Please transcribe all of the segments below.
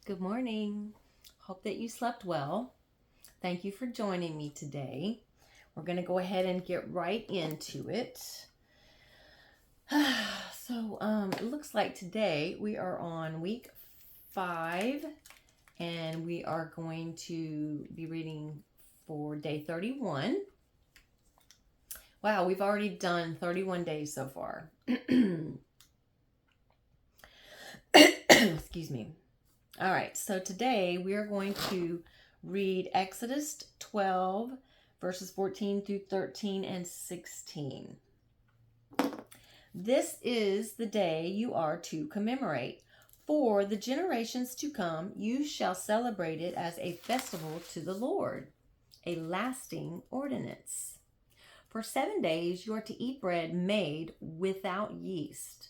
Good morning. Hope that you slept well. Thank you for joining me today. We're going to go ahead and get right into it. It looks like today we are on week 5, and we are going to be reading for day 31. Wow, we've already done 31 days so far. Excuse me. All right, so today we are going to read Exodus 12, verses 14 through 13 and 16. This is the day you are to commemorate. For the generations to come, you shall celebrate it as a festival to the Lord, a lasting ordinance. For 7 days you are to eat bread made without yeast.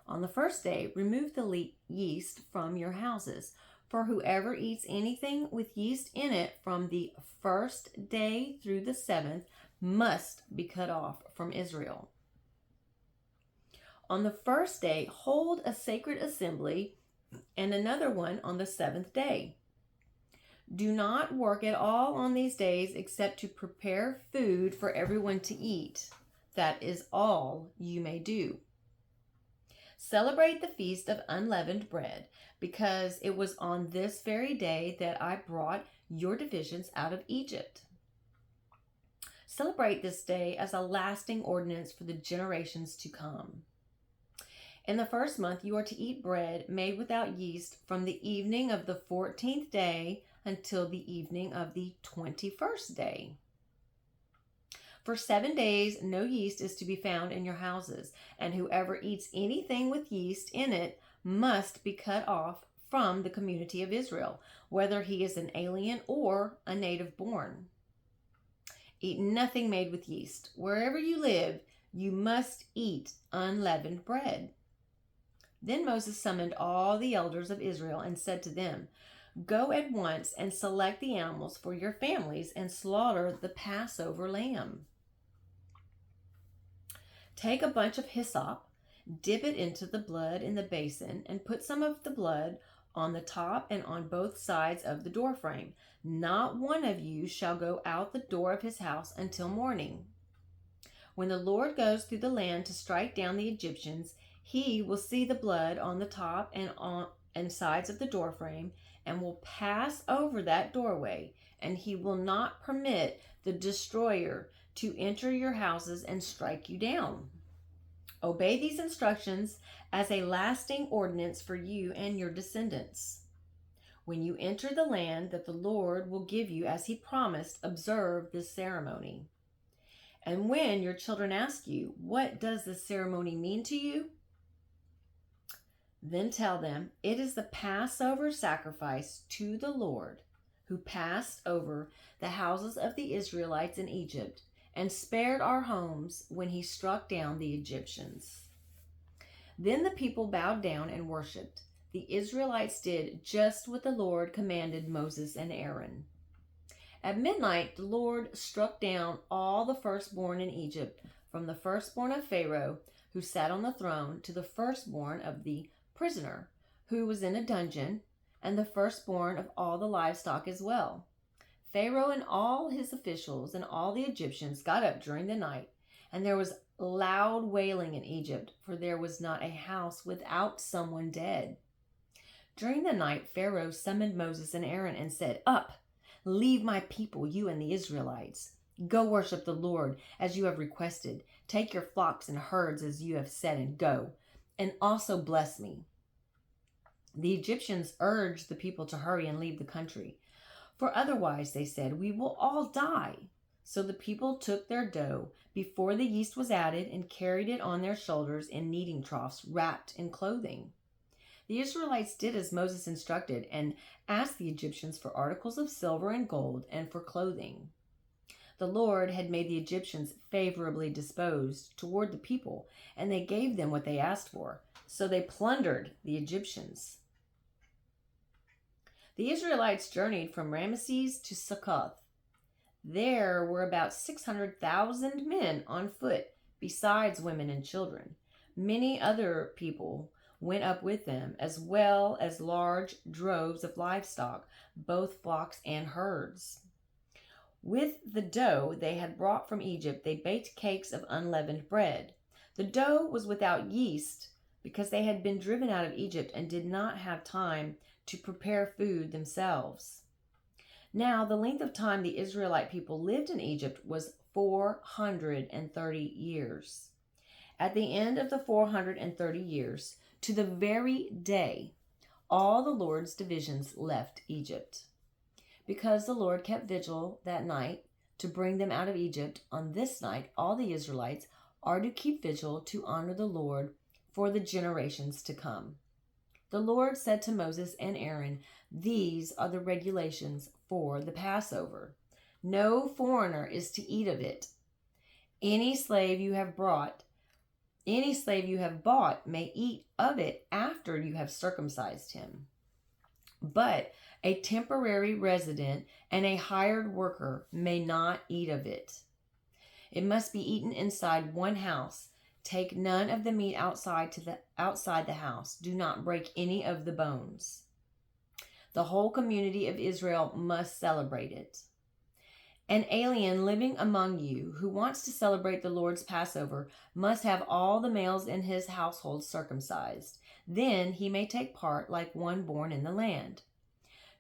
On the first day, remove the yeast from your houses. For whoever eats anything with yeast in it from the first day through the 7th must be cut off from Israel. On the first day, hold a sacred assembly and another one on the 7th day. Do not work at all on these days except to prepare food for everyone to eat. That is all you may do. Celebrate the feast of unleavened bread, because it was on this very day that I brought your divisions out of Egypt. Celebrate this day as a lasting ordinance for the generations to come. In the first month you are to eat bread made without yeast from the evening of the 14th day until the evening of the 21st day. For 7 days no yeast is to be found in your houses, and whoever eats anything with yeast in it must be cut off from the community of Israel, whether he is an alien or a native born. Eat nothing made with yeast. Wherever you live, you must eat unleavened bread. Then Moses summoned all the elders of Israel and said to them, Go at once and select the animals for your families and slaughter the Passover lamb. Take a bunch of hyssop, dip it into the blood in the basin, and put some of the blood on the top and on both sides of the doorframe. Not one of you shall go out the door of his house until morning. When the Lord goes through the land to strike down the Egyptians, he will see the blood on the top and sides of the doorframe, and will pass over that doorway, and he will not permit the destroyer to enter your houses and strike you down. Obey these instructions as a lasting ordinance for you and your descendants. When you enter the land that the Lord will give you as he promised, observe this ceremony. And when your children ask you, What does this ceremony mean to you? Then tell them, It is the Passover sacrifice to the Lord, who passed over the houses of the Israelites in Egypt and spared our homes when he struck down the Egyptians. Then the people bowed down and worshipped. The Israelites did just what the Lord commanded Moses and Aaron. At midnight, the Lord struck down all the firstborn in Egypt, from the firstborn of Pharaoh, who sat on the throne, to the firstborn of the prisoner, who was in a dungeon, and the firstborn of all the livestock as well. Pharaoh and all his officials and all the Egyptians got up during the night, and there was loud wailing in Egypt, for there was not a house without someone dead. During the night, Pharaoh summoned Moses and Aaron and said, Up, leave my people, you and the Israelites. Go worship the Lord as you have requested. Take your flocks and herds as you have said, and go, and also bless me. The Egyptians urged the people to hurry and leave the country. For otherwise, they said, we will all die. So the people took their dough before the yeast was added and carried it on their shoulders in kneading troughs wrapped in clothing. The Israelites did as Moses instructed and asked the Egyptians for articles of silver and gold and for clothing. The Lord had made the Egyptians favorably disposed toward the people, and they gave them what they asked for. So they plundered the Egyptians. The Israelites journeyed from Ramesses to Succoth. There were about 600,000 men on foot, besides women and children. Many other people went up with them, as well as large droves of livestock, both flocks and herds. With the dough they had brought from Egypt, they baked cakes of unleavened bread. The dough was without yeast because they had been driven out of Egypt and did not have time to prepare food themselves. Now, the length of time the Israelite people lived in Egypt was 430 years. At the end of the 430 years, to the very day, all the Lord's divisions left Egypt. Because the Lord kept vigil that night to bring them out of Egypt, on this night all the Israelites are to keep vigil to honor the Lord for the generations to come. The Lord said to Moses and Aaron, "These are the regulations for the Passover. No foreigner is to eat of it. Any slave you have bought may eat of it after you have circumcised him. But a temporary resident and a hired worker may not eat of it. It must be eaten inside one house. Take none of the meat outside the house. Do not break any of the bones. The whole community of Israel must celebrate it. An alien living among you who wants to celebrate the Lord's Passover must have all the males in his household circumcised. Then he may take part like one born in the land.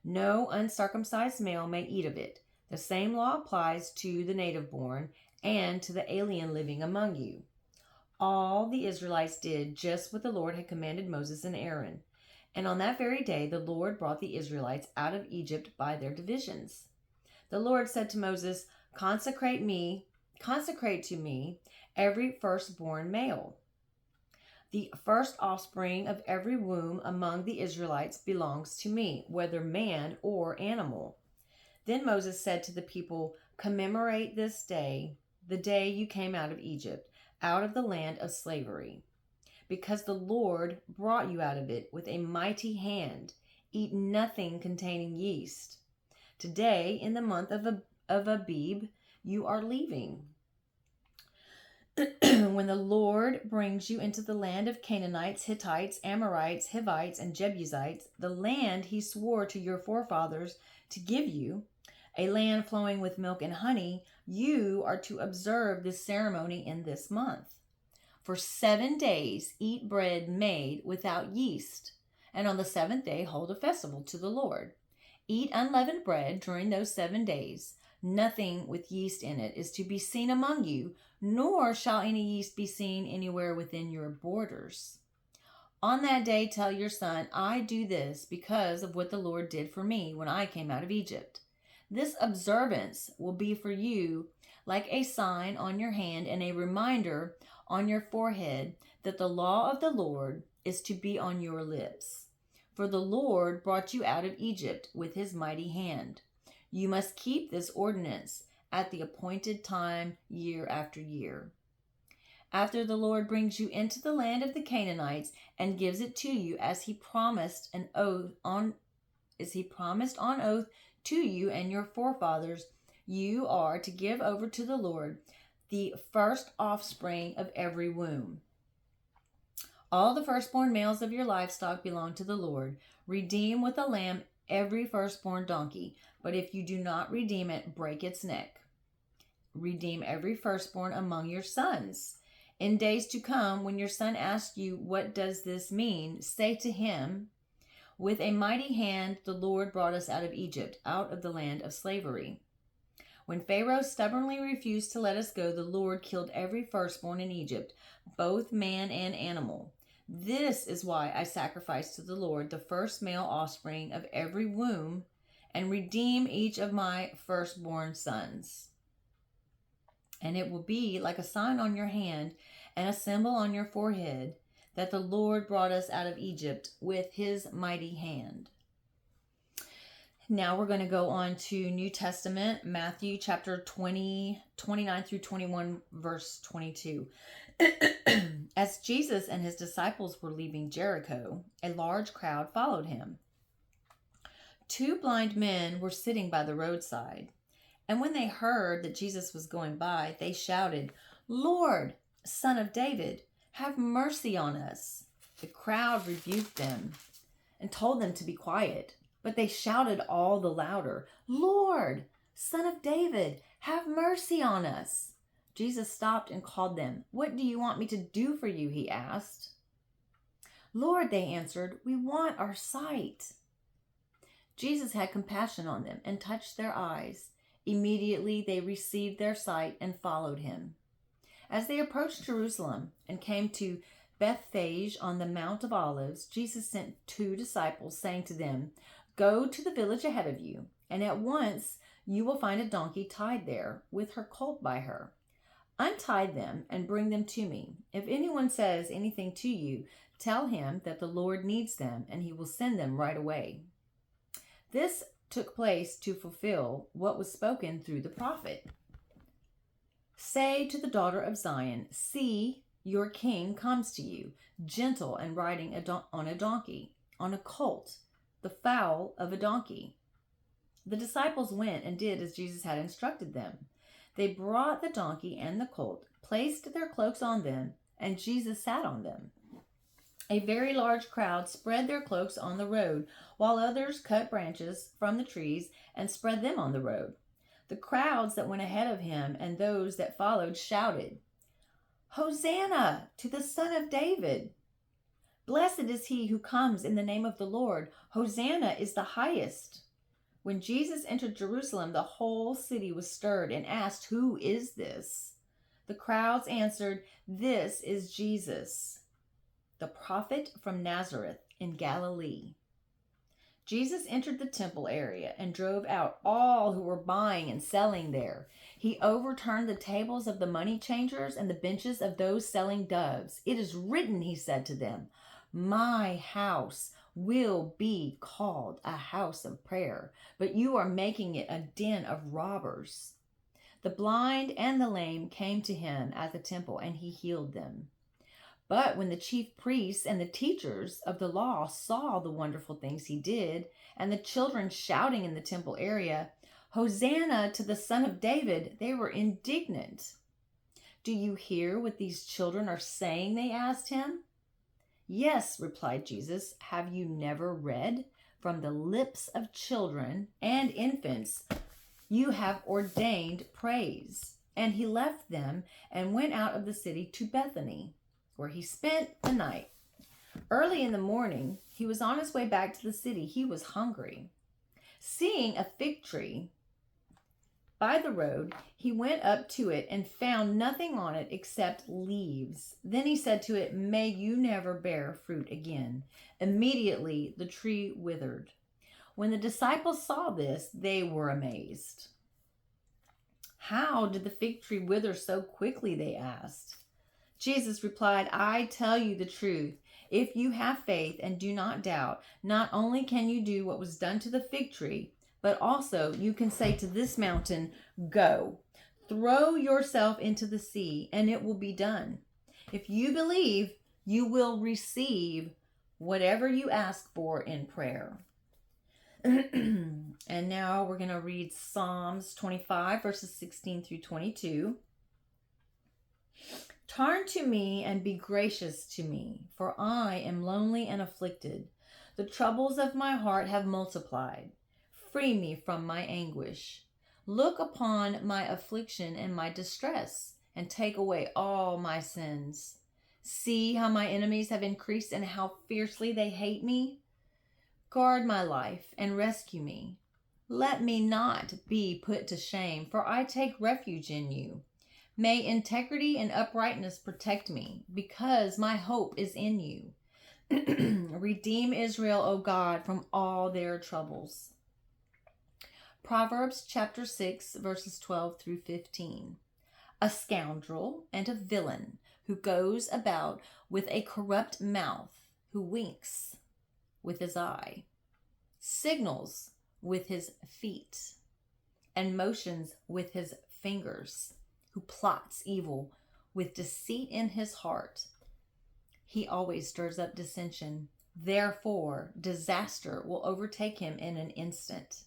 No uncircumcised male may eat of it. The same law applies to the native born and to the alien living among you." All the Israelites did just what the Lord had commanded Moses and Aaron. And on that very day, the Lord brought the Israelites out of Egypt by their divisions. The Lord said to Moses, Consecrate to me every firstborn male. The first offspring of every womb among the Israelites belongs to me, whether man or animal." Then Moses said to the people, "Commemorate this day, the day you came out of Egypt, out of the land of slavery. Because the Lord brought you out of it with a mighty hand. Eat nothing containing yeast. Today, in the month of Abib, you are leaving. When the Lord brings you into the land of Canaanites, Hittites, Amorites, Hivites, and Jebusites, the land he swore to your forefathers to give you, a land flowing with milk and honey, you are to observe this ceremony in this month. For 7 days eat bread made without yeast, and on the 7th day hold a festival to the Lord. Eat unleavened bread during those 7 days. Nothing with yeast in it is to be seen among you, nor shall any yeast be seen anywhere within your borders. On that day tell your son, I do this because of what the Lord did for me when I came out of Egypt. This observance will be for you like a sign on your hand and a reminder on your forehead that the law of the Lord is to be on your lips. For the Lord brought you out of Egypt with his mighty hand. You must keep this ordinance at the appointed time year after year. After the Lord brings you into the land of the Canaanites and gives it to you as he promised on oath to you and your forefathers, you are to give over to the Lord the first offspring of every womb. All the firstborn males of your livestock belong to the Lord. Redeem with a lamb every firstborn donkey, but if you do not redeem it, break its neck. Redeem every firstborn among your sons. In days to come, when your son asks you, what does this mean? Say to him, with a mighty hand the Lord brought us out of Egypt, out of the land of slavery. When Pharaoh stubbornly refused to let us go, the Lord killed every firstborn in Egypt, both man and animal. This is why I sacrifice to the Lord the first male offspring of every womb and redeem each of my firstborn sons. And it will be like a sign on your hand and a symbol on your forehead that the Lord brought us out of Egypt with his mighty hand. Now we're going to go on to New Testament, Matthew chapter 20, 29 through 21, verse 22. As Jesus and his disciples were leaving Jericho, a large crowd followed him. 2 blind men were sitting by the roadside, and when they heard that Jesus was going by, they shouted, Lord, Son of David, have mercy on us. The crowd rebuked them and told them to be quiet, but they shouted all the louder, "Lord, Son of David, have mercy on us." Jesus stopped and called them. "What do you want me to do for you?" he asked. "Lord," they answered, "we want our sight." Jesus had compassion on them and touched their eyes. Immediately they received their sight and followed him. As they approached Jerusalem and came to Bethphage on the Mount of Olives, Jesus sent 2 disciples, saying to them, "Go to the village ahead of you, and at once you will find a donkey tied there with her colt by her. Untie them and bring them to me. If anyone says anything to you, tell him that the Lord needs them, and he will send them right away." This took place to fulfill what was spoken through the prophet. "Say to the daughter of Zion, see, your king comes to you, gentle and riding on a donkey, on a colt, the foal of a donkey." The disciples went and did as Jesus had instructed them. They brought the donkey and the colt, placed their cloaks on them, and Jesus sat on them. A very large crowd spread their cloaks on the road, while others cut branches from the trees and spread them on the road. The crowds that went ahead of him and those that followed shouted, "Hosanna to the Son of David! Blessed is he who comes in the name of the Lord. Hosanna is the highest." When Jesus entered Jerusalem, the whole city was stirred and asked, "Who is this?" The crowds answered, "This is Jesus, the prophet from Nazareth in Galilee." Jesus entered the temple area and drove out all who were buying and selling there. He overturned the tables of the money changers and the benches of those selling doves. "It is written," he said to them, "My house will be called a house of prayer, but you are making it a den of robbers." The blind and the lame came to him at the temple, and he healed them. But when the chief priests and the teachers of the law saw the wonderful things he did, and the children shouting in the temple area, "Hosanna to the Son of David," they were indignant. "Do you hear what these children are saying?" they asked him. "Yes," replied Jesus. "Have you never read, from the lips of children and infants you have ordained praise?" And he left them and went out of the city to Bethany, where he spent the night. Early in the morning, he was on his way back to the city. He was hungry. Seeing a fig tree by the road, he went up to it and found nothing on it except leaves. Then he said to it, "May you never bear fruit again." Immediately the tree withered. When the disciples saw this, they were amazed. "How did the fig tree wither so quickly?" they asked. Jesus replied, "I tell you the truth. If you have faith and do not doubt, not only can you do what was done to the fig tree, but also you can say to this mountain, 'Go, throw yourself into the sea,' and it will be done. If you believe, you will receive whatever you ask for in prayer." And now we're going to read Psalms 25, verses 16 through 22. "Turn to me and be gracious to me, for I am lonely and afflicted. The troubles of my heart have multiplied. Free me from my anguish. Look upon my affliction and my distress, and take away all my sins. See how my enemies have increased and how fiercely they hate me. Guard my life and rescue me. Let me not be put to shame, for I take refuge in you. May integrity and uprightness protect me, because my hope is in you. Redeem Israel, O God, from all their troubles." Proverbs chapter 6, verses 12 through 15. "A scoundrel and a villain who goes about with a corrupt mouth, who winks with his eye, signals with his feet, and motions with his fingers, who plots evil with deceit in his heart. He always stirs up dissension. Therefore, disaster will overtake him in an instant.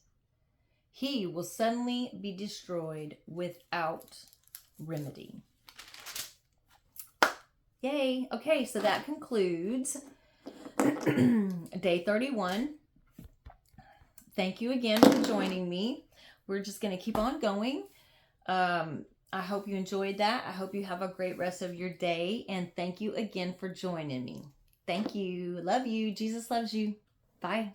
He will suddenly be destroyed without remedy." Yay. Okay, so that concludes Day 31. Thank you again for joining me. We're just going to keep on going. I hope you enjoyed that. I hope you have a great rest of your day. And thank you again for joining me. Thank you. Love you. Jesus loves you. Bye.